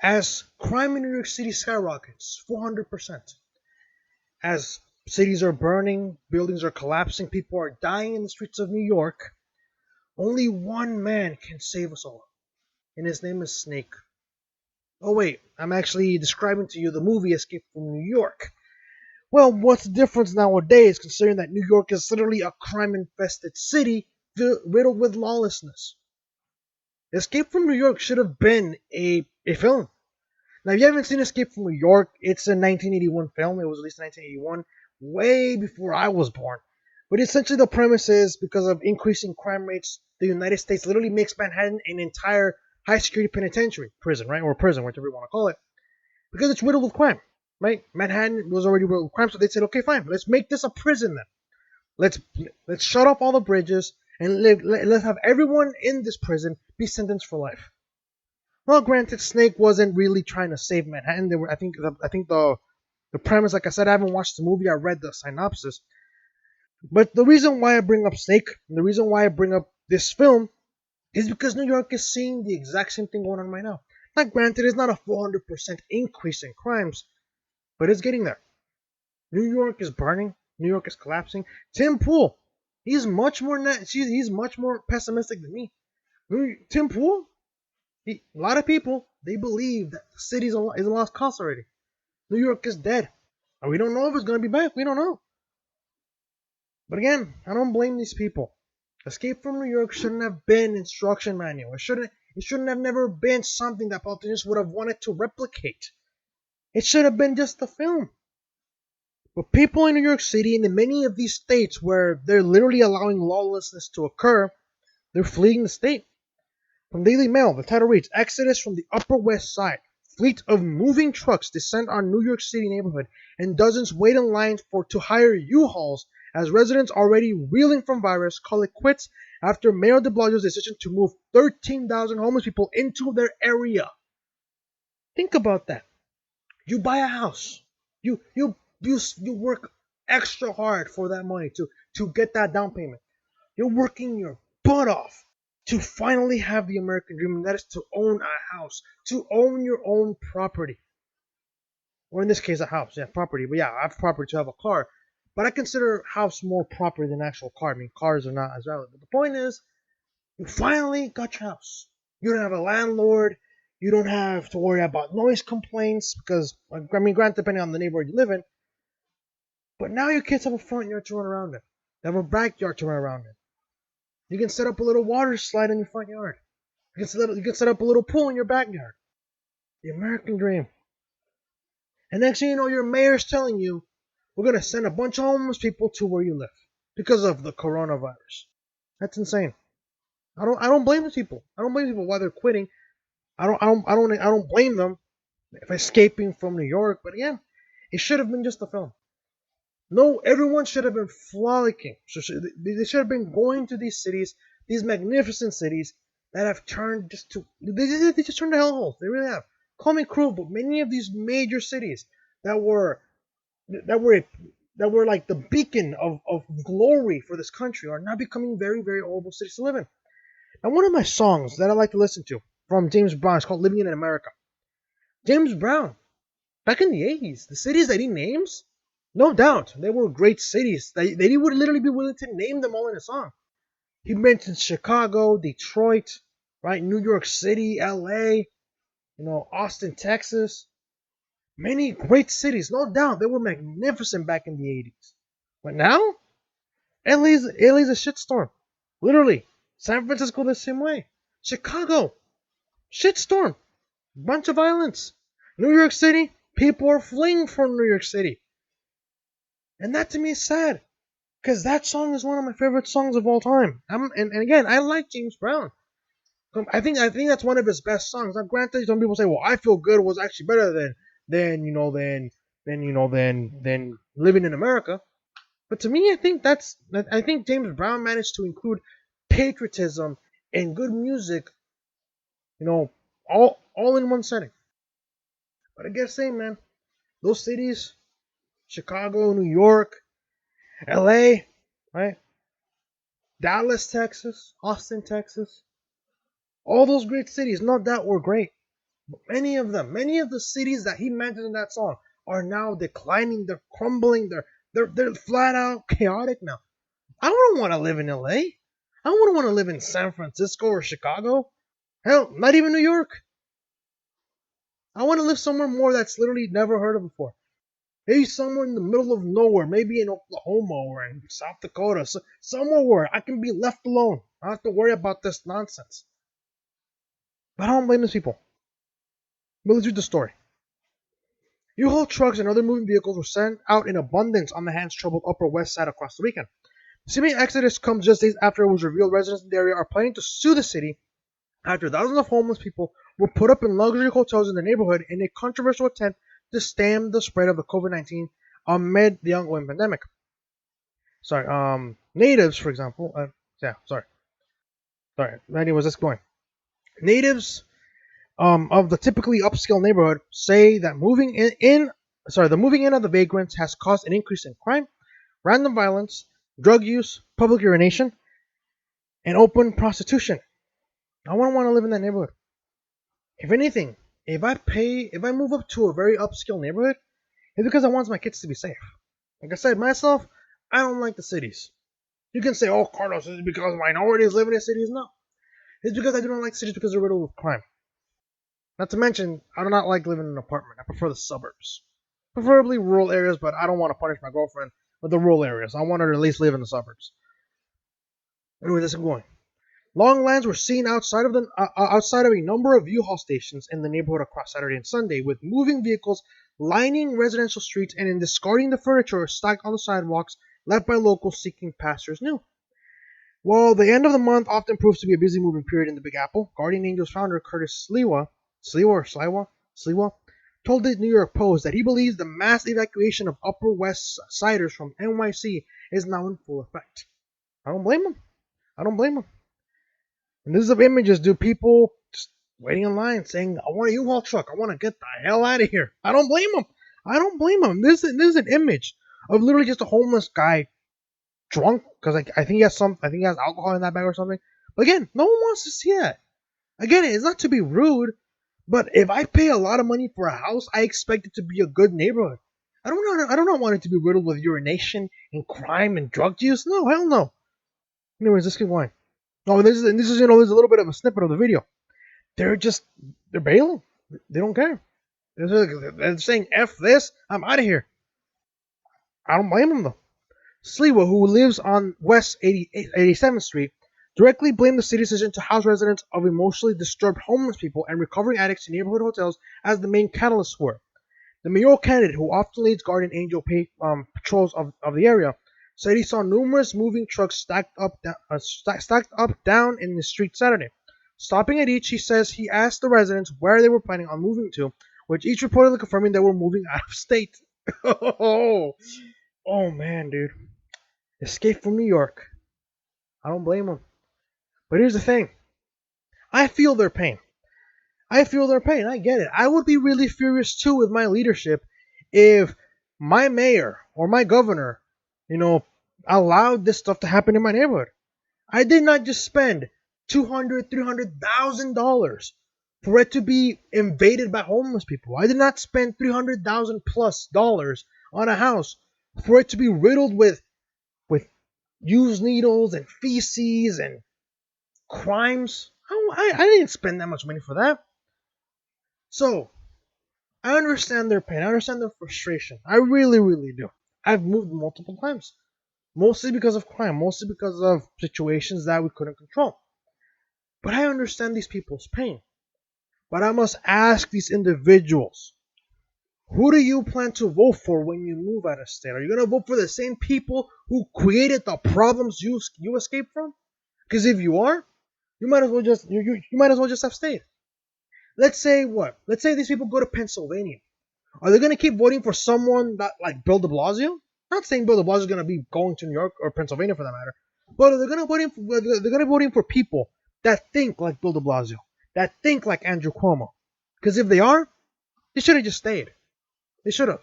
As crime in New York City skyrockets 400%, as cities are burning, buildings are collapsing, people are dying in the streets of New York, only one man can save us all, and his name is Snake. Oh, wait, I'm actually describing to you the movie Escape from New York. Well, what's the difference nowadays, considering that New York is literally a crime infested city riddled with lawlessness? Escape from New York should have been a film. Now, if you haven't seen Escape from New York, it's a 1981 film. It was released in 1981, way before I was born. But essentially, the premise is because of increasing crime rates, the United States literally makes Manhattan an entire high security penitentiary, prison, right? Or prison, whatever you want to call it. Because it's riddled with crime, right? Manhattan was already riddled with crime, so they said, okay, fine, let's make this a prison then. Let's let's shut off all the bridges and let's have everyone in this prison be sentenced for life. Well, granted, Snake wasn't really trying to save Manhattan. They were, I think the premise, like I said, I haven't watched the movie. I read the synopsis. But the reason why I bring up Snake, and the reason why I bring up this film, is because New York is seeing the exact same thing going on right now. Now, granted, it's not a 400% increase in crimes, but it's getting there. New York is burning. New York is collapsing. Tim Pool, he's much more pessimistic than me. Tim Pool, a lot of people, they believe that the city is a lost cause already. New York is dead. And we don't know if it's going to be back. We don't know. But again, I don't blame these people. Escape from New York shouldn't have been an instruction manual. It shouldn't have never been something that politicians would have wanted to replicate. It should have been just a film. But people in New York City and in many of these states where they're literally allowing lawlessness to occur, they're fleeing the state. From Daily Mail, the title reads, Exodus from the Upper West Side. Fleet of moving trucks descend on New York City neighborhood, and dozens wait in line to hire U-Hauls as residents already reeling from virus call it quits after Mayor de Blasio's decision to move 13,000 homeless people into their area. Think about that. You buy a house. You work extra hard for that money to get that down payment. You're working your butt off to finally have the American dream, and that is to own a house, to own your own property. Or in this case, a house. Yeah, property. But yeah, I have property to have a car. But I consider house more property than actual car. I mean, cars are not as valid. But the point is, you finally got your house. You don't have a landlord. You don't have to worry about noise complaints because, I mean, granted, depending on the neighborhood you live in. But now your kids have a front yard to run around in. They have a backyard to run around in. You can set up a little water slide in your front yard. You can set up a little pool in your backyard. The American dream. And next thing you know, your mayor's telling you, we're going to send a bunch of homeless people to where you live because of the coronavirus. That's insane. I don't blame these people. I don't blame people why they're quitting. I don't blame them for escaping from New York. But again, it should have been just a film. No, everyone should have been frolicking. They should have been going to these cities, these magnificent cities that have turned they just turned to hellholes. They really have. Call me cruel, but many of these major cities that were that were that were like the beacon of glory for this country are now becoming very, very horrible cities to live in. And one of my songs that I like to listen to from James Brown is called Living in America. James Brown, back in the 80s, the cities that he names, no doubt, they were great cities. They would literally be willing to name them all in a song. He mentioned Chicago, Detroit, right? New York City, LA, Austin, Texas. Many great cities, no doubt. They were magnificent back in the 80s. But now, LA's a shitstorm. Literally. San Francisco the same way. Chicago, shitstorm. Bunch of violence. New York City, people are fleeing from New York City. And that to me is sad. Because that song is one of my favorite songs of all time. And again, I like James Brown. I think that's one of his best songs. Now, granted, some people say, "Well, I Feel Good" was actually better than Living in America. But to me, I think James Brown managed to include patriotism and good music, all in one setting. But I guess saying, man, those cities, Chicago, New York, L.A., right, Dallas, Texas, Austin, Texas, all those great cities, no doubt were great. Many of the cities that he mentioned in that song are now declining. They're crumbling. They're flat out chaotic now. I wouldn't want to live in LA. I wouldn't want to live in San Francisco or Chicago. Hell, not even New York. I want to live somewhere more that's literally never heard of before. Maybe somewhere in the middle of nowhere, maybe in Oklahoma or in South Dakota, somewhere where I can be left alone. I don't have to worry about this nonsense. But I don't blame these people. But let's read the story. U-Haul trucks and other moving vehicles were sent out in abundance on the hands-troubled Upper West Side across the weekend. The seeming exodus comes just days after it was revealed residents in the area are planning to sue the city after thousands of homeless people were put up in luxury hotels in the neighborhood in a controversial attempt to stem the spread of the COVID-19 amid the ongoing pandemic. Natives, for example, anyways, let's go on. Natives of the typically upscale neighborhood say that the moving in of the vagrants has caused an increase in crime, random violence, drug use, public urination, and open prostitution. I wouldn't want to live in that neighborhood. If anything, if I move up to a very upscale neighborhood, it's because I want my kids to be safe. Like I said, myself, I don't like the cities. You can say, oh, Carlos, is it because minorities live in the cities? No. It's because I do not like cities because they're riddled with crime. Not to mention, I do not like living in an apartment. I prefer the suburbs. Preferably rural areas, but I don't want to punish my girlfriend with the rural areas. I want her to at least live in the suburbs. Anyway, this is going. Long lines were seen outside of a number of U-Haul stations in the neighborhood across Saturday and Sunday, with moving vehicles lining residential streets and in discarding the furniture stacked on the sidewalks left by locals seeking pastures new. While the end of the month often proves to be a busy moving period in the Big Apple, Guardian Angels founder Curtis Sliwa told the New York Post that he believes the mass evacuation of Upper West Siders from NYC is now in full effect. I don't blame him. And this is of images, dude. People just waiting in line saying, I want a U-Haul truck. I want to get the hell out of here. I don't blame them. This is an image of literally just a homeless guy drunk because I think he has alcohol in that bag or something. But again, no one wants to see that. Again, it's not to be rude, but if I pay a lot of money for a house, I expect it to be a good neighborhood. I do not want it to be riddled with urination and crime and drug use. No, hell no. Anyways, let's keep going. Oh, this is there's a little bit of a snippet of the video. They're bailing. They don't care. They're saying F this. I'm out of here. I don't blame them though. Sliwa, who lives on West 87th Street, directly blamed the city's decision to house residents of emotionally disturbed homeless people and recovering addicts in neighborhood hotels as the main catalyst for it. The mayoral candidate, who often leads Guardian Angel patrols of the area, said he saw numerous moving trucks stacked up down in the street Saturday. Stopping at each, he says he asked the residents where they were planning on moving to, which each reportedly confirming they were moving out of state. Oh man, dude. Escape from New York. I don't blame them. But here's the thing. I feel their pain. I get it. I would be really furious too with my leadership if my mayor or my governor, allowed this stuff to happen in my neighborhood. I did not just spend $200,000, $300,000 for it to be invaded by homeless people. I did not spend $300,000 plus on a house for it to be riddled with used needles and feces and crimes. I didn't spend that much money for that. So, I understand their pain. I understand their frustration. I really, really do. I've moved multiple times. Mostly because of crime. Mostly because of situations that we couldn't control. But I understand these people's pain. But I must ask these individuals, who do you plan to vote for when you move out of state? Are you going to vote for the same people who created the problems you escaped from? Because if you are, you might as well just have stayed. Let's say these people go to Pennsylvania. Are they going to keep voting for someone that like Bill de Blasio? Not saying Bill de Blasio is going to be going to New York or Pennsylvania for that matter, but they're going to voting for people that think like Bill de Blasio, that think like Andrew Cuomo. Because if they are, they should have just stayed. They should have.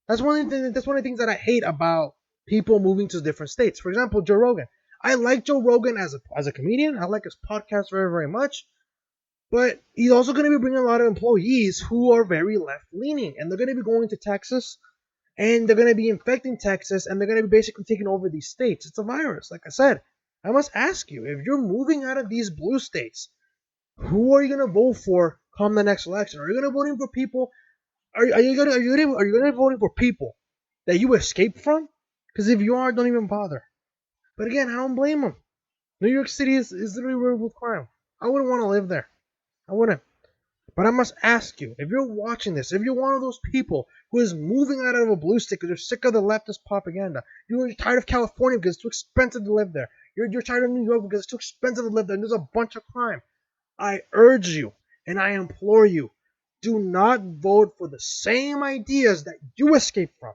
That's one of the things that I hate about people moving to different states. For example, Joe Rogan. I like Joe Rogan as a comedian. I like his podcast very, very much. But he's also going to be bringing a lot of employees who are very left leaning, and they're going to be going to Texas, and they're going to be infecting Texas, and they're going to be basically taking over these states. It's a virus, like I said. I must ask you, if you're moving out of these blue states, who are you going to vote for come the next election? Are you going to voting for people? Are you going to voting for people that you escaped from? Because if you are, don't even bother. But again, I don't blame them. New York City is literally riddled with crime. I wouldn't want to live there. I wouldn't. But I must ask you, if you're watching this, if you're one of those people who is moving out of a blue state because you're sick of the leftist propaganda, you're tired of California because it's too expensive to live there, you're tired of New York because it's too expensive to live there, and there's a bunch of crime, I urge you and I implore you, do not vote for the same ideas that you escaped from.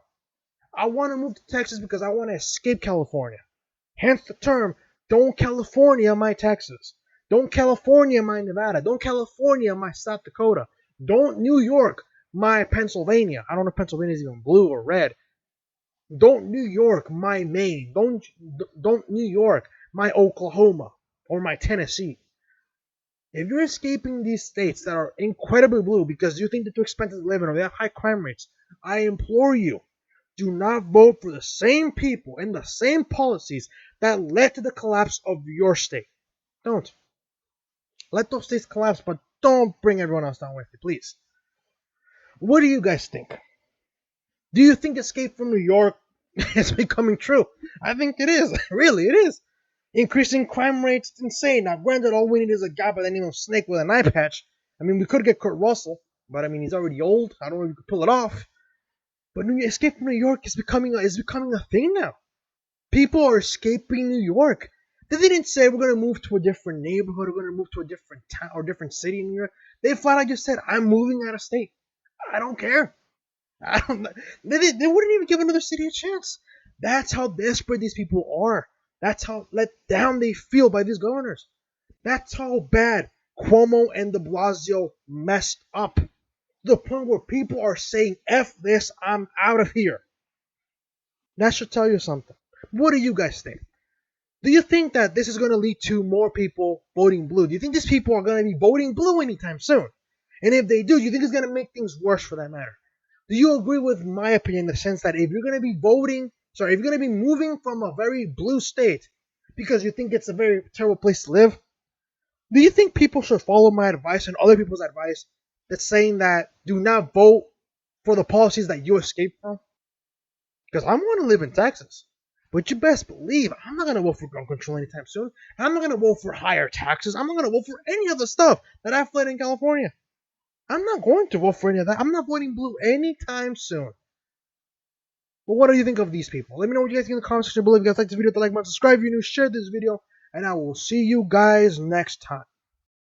I want to move to Texas because I want to escape California. Hence the term, don't California my Texas. Don't California my Nevada. Don't California my South Dakota. Don't New York my Pennsylvania. I don't know if Pennsylvania is even blue or red. Don't New York my Maine. Don't New York my Oklahoma or my Tennessee. If you're escaping these states that are incredibly blue because you think they're too expensive to live in or they have high crime rates, I implore you, do not vote for the same people and the same policies that led to the collapse of your state. Don't. Let those states collapse, but don't bring everyone else down with you, please. What do you guys think? Do you think Escape from New York is becoming true? I think it is. Really, it is. Increasing crime rates, it's insane. Now, granted, all we need is a guy by the name of Snake with an eye patch. I mean, we could get Kurt Russell, but I mean, he's already old. I don't know if we could pull it off. But Escape from New York is becoming a thing now. People are escaping New York. They didn't say we're gonna move to a different neighborhood, we're gonna move to a different town or different city in New York. They flat out just said, "I'm moving out of state. I don't care." I don't. They wouldn't even give another city a chance. That's how desperate these people are. That's how let down they feel by these governors. That's how bad Cuomo and De Blasio messed up. To the point where people are saying, "F this, I'm out of here." That should tell you something. What do you guys think? Do you think that this is going to lead to more people voting blue? Do you think these people are going to be voting blue anytime soon? And if they do you think it's going to make things worse for that matter? Do you agree with my opinion in the sense that if you're going to be if you're going to be moving from a very blue state because you think it's a very terrible place to live, do you think people should follow my advice and other people's advice that's saying that do not vote for the policies that you escaped from? Because I want to live in Texas. But you best believe I'm not going to vote for gun control anytime soon. I'm not going to vote for higher taxes. I'm not going to vote for any of the stuff that I fled in California. I'm not going to vote for any of that. I'm not voting blue anytime soon. But what do you think of these people? Let me know what you guys think in the comment section below. If you guys like this video, hit the like button, subscribe if you're new, share this video, and I will see you guys next time.